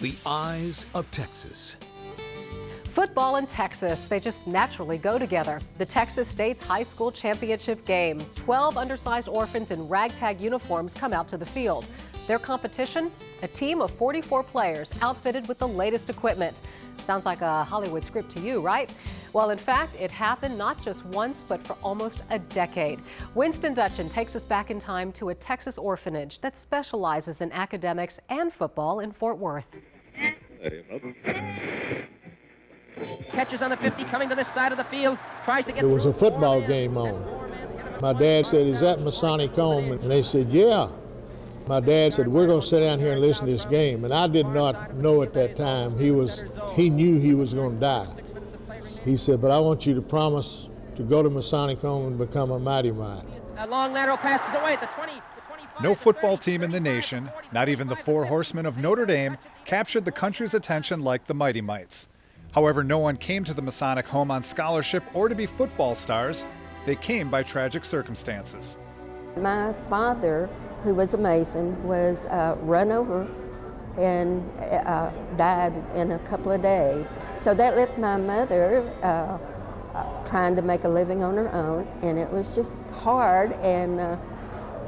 The eyes of Texas. Football and Texas, they just naturally go together. The Texas State's high school championship game. 12 undersized orphans in ragtag uniforms come out to the field. Their competition? A team of 44 players outfitted with the latest equipment. Sounds like a Hollywood script to you, right? Well, in fact, it happened not just once, but for almost a decade. Winston Dutchin takes us back in time to a Texas orphanage that specializes in academics and football in Fort Worth. Catches on the 50, coming to this side of the field, tries to get There was a football game on. My dad said, "Is that Masonic home?" And they said, "Yeah." My dad said, "We're going to sit down here and listen to this game." And I did not know at that time he knew he was going to die. He said, "But I want you to promise to go to Masonic home and become a Mighty Mite." A long lateral pass is away at the 20, the 25. No football team in the nation, not even the Four Horsemen of Notre Dame, captured the country's attention like the Mighty Mites. However, no one came to the Masonic home on scholarship or to be football stars. They came by tragic circumstances. My father, who was a Mason, was run over and died in a couple of days. So that left my mother trying to make a living on her own, and it was just hard. And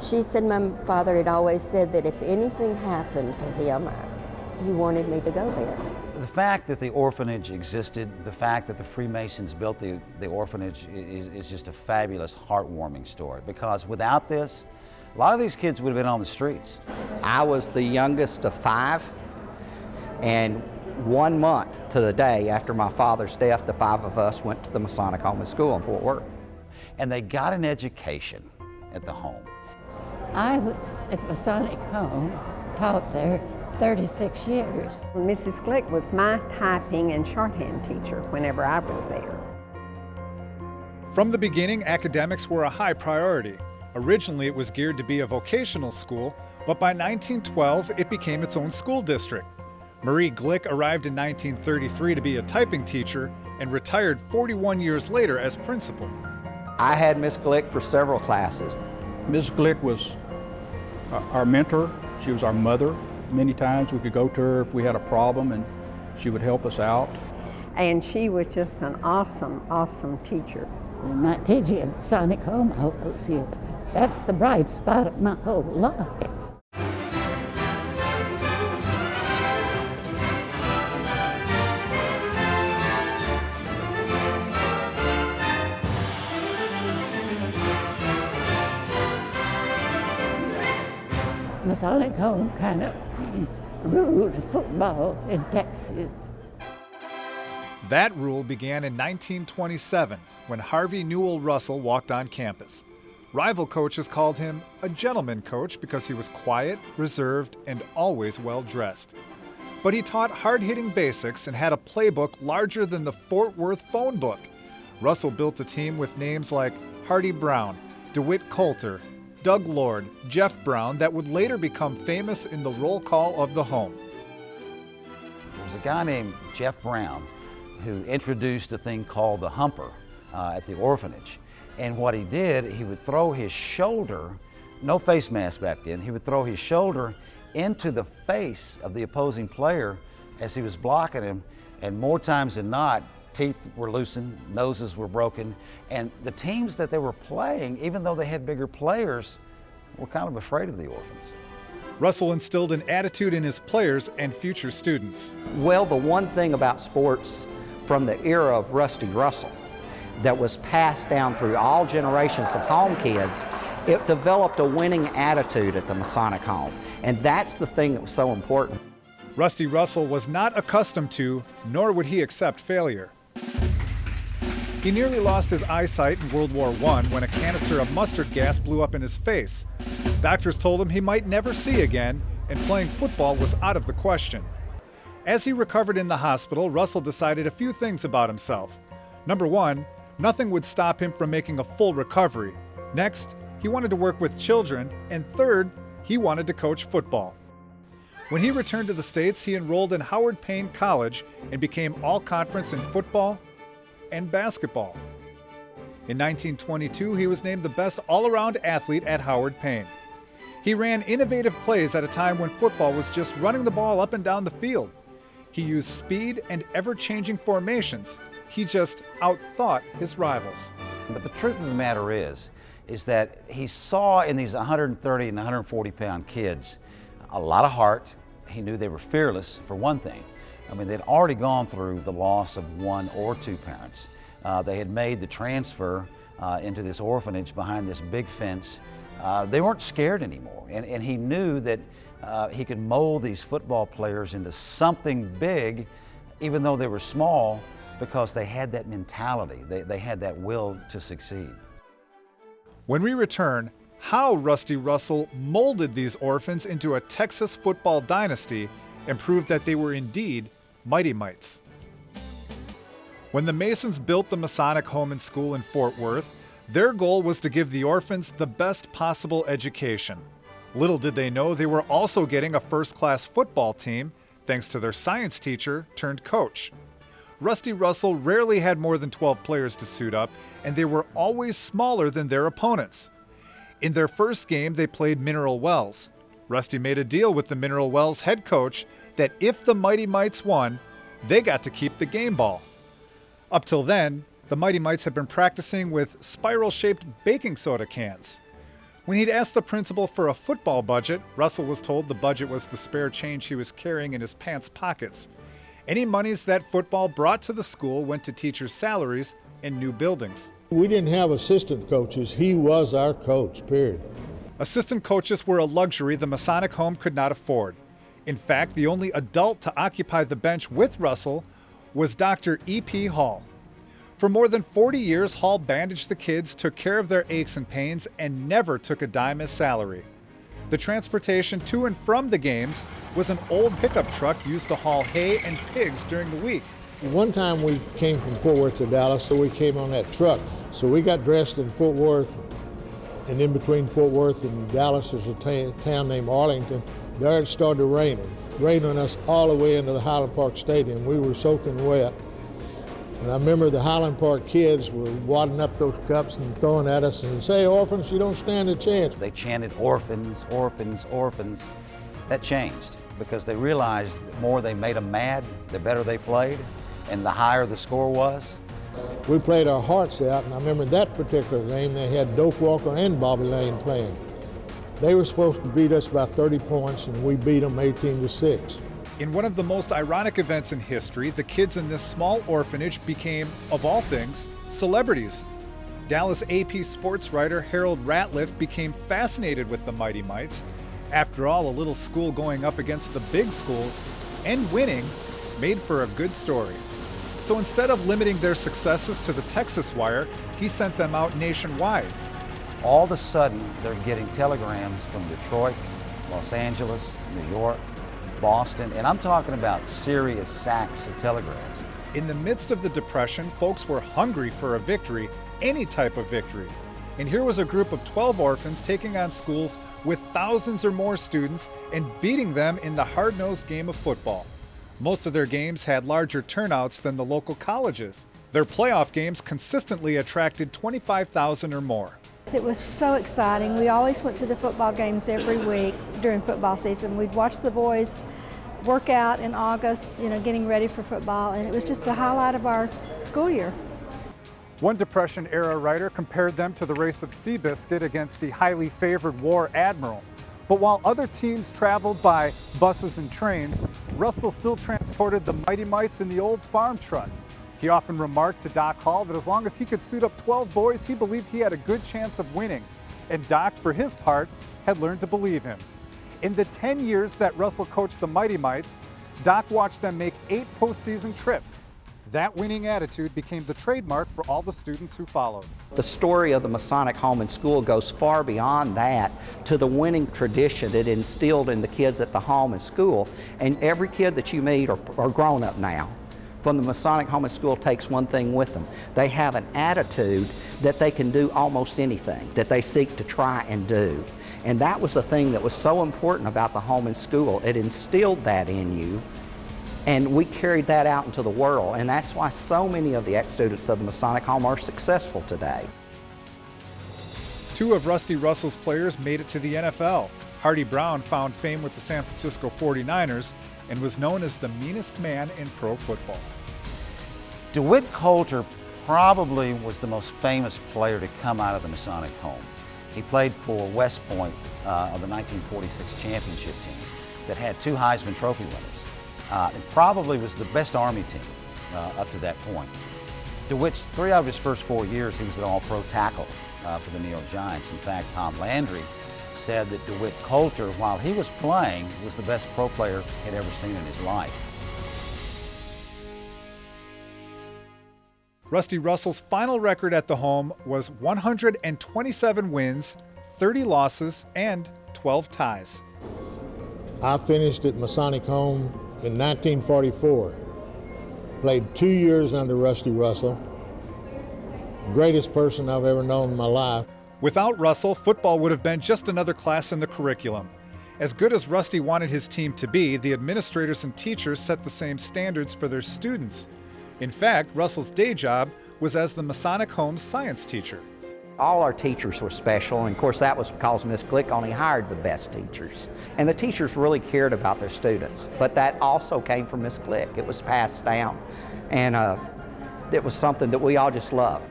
she said my father had always said that if anything happened to him, he wanted me to go there. The fact that the orphanage existed, the fact that the Freemasons built the orphanage is just a fabulous, heartwarming story, because without this, a lot of these kids would have been on the streets. I was the youngest of 5, and 1 month to the day after my father's death, the 5 of us went to the Masonic Home and School in Fort Worth. And they got an education at the home. I was at Masonic Home, taught there 36 years. Mrs. Glick was my typing and shorthand teacher whenever I was there. From the beginning, academics were a high priority. Originally, it was geared to be a vocational school, but by 1912, it became its own school district. Marie Glick arrived in 1933 to be a typing teacher and retired 41 years later as principal. I had Miss Glick for several classes. Ms. Glick was our mentor. She was our mother. Many times we could go to her if we had a problem and she would help us out. And she was just an awesome, awesome teacher. And my teaching at Masonic Home all those years, that's the bright spot of my whole life. Masonic Home kind of ruled football in Texas. That rule began in 1927 when Harvey Newell Russell walked on campus. Rival coaches called him a gentleman coach because he was quiet, reserved, and always well-dressed. But he taught hard-hitting basics and had a playbook larger than the Fort Worth phone book. Russell built a team with names like Hardy Brown, DeWitt Coulter, Doug Lord, Jeff Brown that would later become famous in the roll call of the home. There was a guy named Jeff Brown who introduced a thing called the humper at the orphanage. And what he did, he would throw his shoulder, no face mask back then, he would throw his shoulder into the face of the opposing player as he was blocking him, and more times than not, teeth were loosened, noses were broken, and the teams that they were playing, even though they had bigger players, were kind of afraid of the orphans. Russell instilled an attitude in his players and future students. Well, the one thing about sports from the era of Rusty Russell that was passed down through all generations of home kids, it developed a winning attitude at the Masonic Home, and that's the thing that was so important. Rusty Russell was not accustomed to, nor would he accept failure. He nearly lost his eyesight in World War I when a canister of mustard gas blew up in his face. Doctors told him he might never see again, and playing football was out of the question. As he recovered in the hospital, Russell decided a few things about himself. Number one, nothing would stop him from making a full recovery. Next, he wanted to work with children. And third, he wanted to coach football. When he returned to the States, he enrolled in Howard Payne College and became all-conference in football and basketball. In 1922, he was named the best all-around athlete at Howard Payne. He ran innovative plays at a time when football was just running the ball up and down the field. He used speed and ever-changing formations. He just outthought his rivals. But the truth of the matter is that he saw in these 130 and 140 pound kids a lot of heart. He knew they were fearless, for one thing. I mean, they'd already gone through the loss of one or two parents. They had made the transfer into this orphanage behind this big fence. They weren't scared anymore, and he knew that he could mold these football players into something big, even though they were small, because they had that mentality. They had that will to succeed. When we return, how Rusty Russell molded these orphans into a Texas football dynasty and proved that they were indeed Mighty Mites. When the Masons built the Masonic Home and School in Fort Worth, their goal was to give the orphans the best possible education. Little did they know they were also getting a first-class football team, thanks to their science teacher turned coach. Rusty Russell rarely had more than 12 players to suit up, and they were always smaller than their opponents. In their first game, they played Mineral Wells. Rusty made a deal with the Mineral Wells head coach that if the Mighty Mites won, they got to keep the game ball. Up till then, the Mighty Mites had been practicing with spiral-shaped baking soda cans. When he'd asked the principal for a football budget, Russell was told the budget was the spare change he was carrying in his pants pockets. Any monies that football brought to the school went to teachers' salaries and new buildings. We didn't have assistant coaches. He was our coach, period. Assistant coaches were a luxury the Masonic Home could not afford. In fact, the only adult to occupy the bench with Russell was Dr. E.P. Hall. For more than 40 years, Hall bandaged the kids, took care of their aches and pains, and never took a dime as salary. The transportation to and from the games was an old pickup truck used to haul hay and pigs during the week. One time we came from Fort Worth to Dallas, so we came on that truck. So we got dressed in Fort Worth, and in between Fort Worth and Dallas there's a town named Arlington. There it started raining on us all the way into the Highland Park Stadium. We were soaking wet. And I remember the Highland Park kids were wadding up those cups and throwing at us and say, "Orphans, you don't stand a chance." They chanted orphans, orphans, orphans. That changed because they realized the more they made them mad, the better they played, and the higher the score was. We played our hearts out, and I remember that particular game they had Doak Walker and Bobby Lane playing. They were supposed to beat us by 30 points, and we beat them 18-6. In one of the most ironic events in history, the kids in this small orphanage became, of all things, celebrities. Dallas AP sports writer Harold Ratliff became fascinated with the Mighty Mites. After all, a little school going up against the big schools and winning made for a good story. So instead of limiting their successes to the Texas wire, he sent them out nationwide. All of a sudden, they're getting telegrams from Detroit, Los Angeles, New York, Boston, and I'm talking about serious sacks of telegrams. In the midst of the Depression, folks were hungry for a victory, any type of victory. And here was a group of 12 orphans taking on schools with thousands or more students and beating them in the hard-nosed game of football. Most of their games had larger turnouts than the local colleges. Their playoff games consistently attracted 25,000 or more. It was so exciting. We always went to the football games every week during football season. We'd watch the boys work out in August, getting ready for football, and it was just the highlight of our school year. One Depression-era writer compared them to the race of Seabiscuit against the highly favored War Admiral. But while other teams traveled by buses and trains, Russell still transported the Mighty Mites in the old farm truck. He often remarked to Doc Hall that as long as he could suit up 12 boys, he believed he had a good chance of winning. And Doc, for his part, had learned to believe him. In the 10 years that Russell coached the Mighty Mites, Doc watched them make 8 postseason trips. That winning attitude became the trademark for all the students who followed. The story of the Masonic Home and School goes far beyond that to the winning tradition that instilled in the kids at the home and school. And every kid that you meet are grown up now. From the Masonic Home and School takes one thing with them. They have an attitude that they can do almost anything, that they seek to try and do. And that was the thing that was so important about the home and school. It instilled that in you, and we carried that out into the world. And that's why so many of the ex-students of the Masonic Home are successful today. 2 of Rusty Russell's players made it to the NFL. Hardy Brown found fame with the San Francisco 49ers and was known as the meanest man in pro football. DeWitt Coulter probably was the most famous player to come out of the Masonic home. He played for West Point of the 1946 championship team that had 2 Heisman Trophy winners. It probably was the best Army team up to that point. DeWitt's 3 out of his first 4 years, he was an all-pro tackle for the New York Giants. In fact, Tom Landry said that DeWitt Coulter, while he was playing, was the best pro player he'd ever seen in his life. Rusty Russell's final record at the home was 127 wins, 30 losses, and 12 ties. I finished at Masonic Home in 1944. Played 2 years under Rusty Russell. Greatest person I've ever known in my life. Without Russell, football would have been just another class in the curriculum. As good as Rusty wanted his team to be, the administrators and teachers set the same standards for their students. In fact, Russell's day job was as the Masonic Home's science teacher. All our teachers were special, and of course that was because Miss Glick only hired the best teachers. And the teachers really cared about their students, but that also came from Miss Glick. It was passed down, and it was something that we all just loved.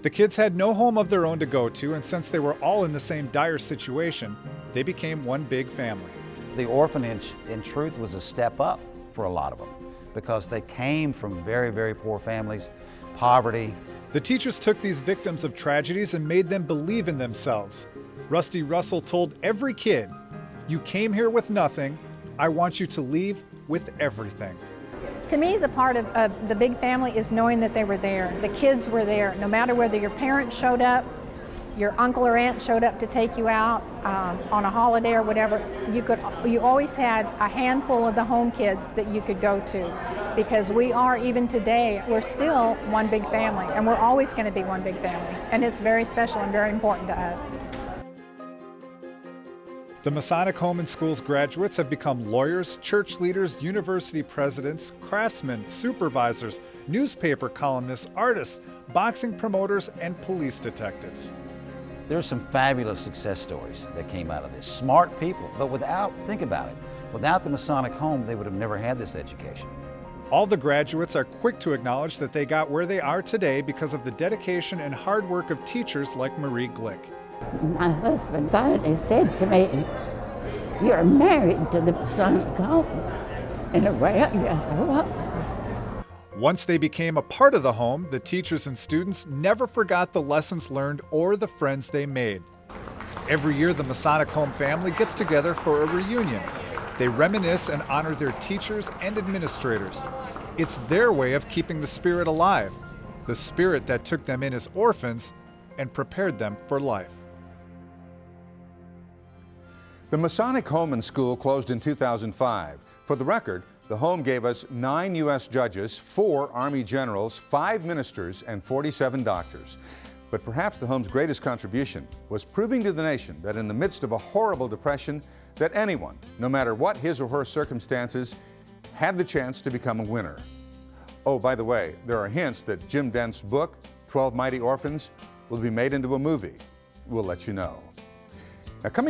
The kids had no home of their own to go to, and since they were all in the same dire situation, they became one big family. The orphanage, in truth, was a step up for a lot of them because they came from very, very poor families, poverty. The teachers took these victims of tragedies and made them believe in themselves. Rusty Russell told every kid, "You came here with nothing. I want you to leave with everything." To me, the part of the big family is knowing that they were there. The kids were there. No matter whether your parents showed up, your uncle or aunt showed up to take you out on a holiday or whatever, you always had a handful of the home kids that you could go to. Because we are, even today, we're still one big family, and we're always going to be one big family. And it's very special and very important to us. The Masonic Home and Schools graduates have become lawyers, church leaders, university presidents, craftsmen, supervisors, newspaper columnists, artists, boxing promoters, and police detectives. There are some fabulous success stories that came out of this. Smart people, but think about it, without the Masonic Home, they would have never had this education. All the graduates are quick to acknowledge that they got where they are today because of the dedication and hard work of teachers like Marie Glick. My husband finally said to me, "You're married to the Masonic Home." In a way, I guess I was. Once they became a part of the home, the teachers and students never forgot the lessons learned or the friends they made. Every year, the Masonic Home family gets together for a reunion. They reminisce and honor their teachers and administrators. It's their way of keeping the spirit alive, the spirit that took them in as orphans and prepared them for life. The Masonic Home and School closed in 2005. For the record, the home gave us 9 U.S. judges, 4 Army generals, 5 ministers, and 47 doctors. But perhaps the home's greatest contribution was proving to the nation that in the midst of a horrible depression, that anyone, no matter what his or her circumstances, had the chance to become a winner. Oh, by the way, there are hints that Jim Dent's book, 12 Mighty Orphans, will be made into a movie. We'll let you know. Now, coming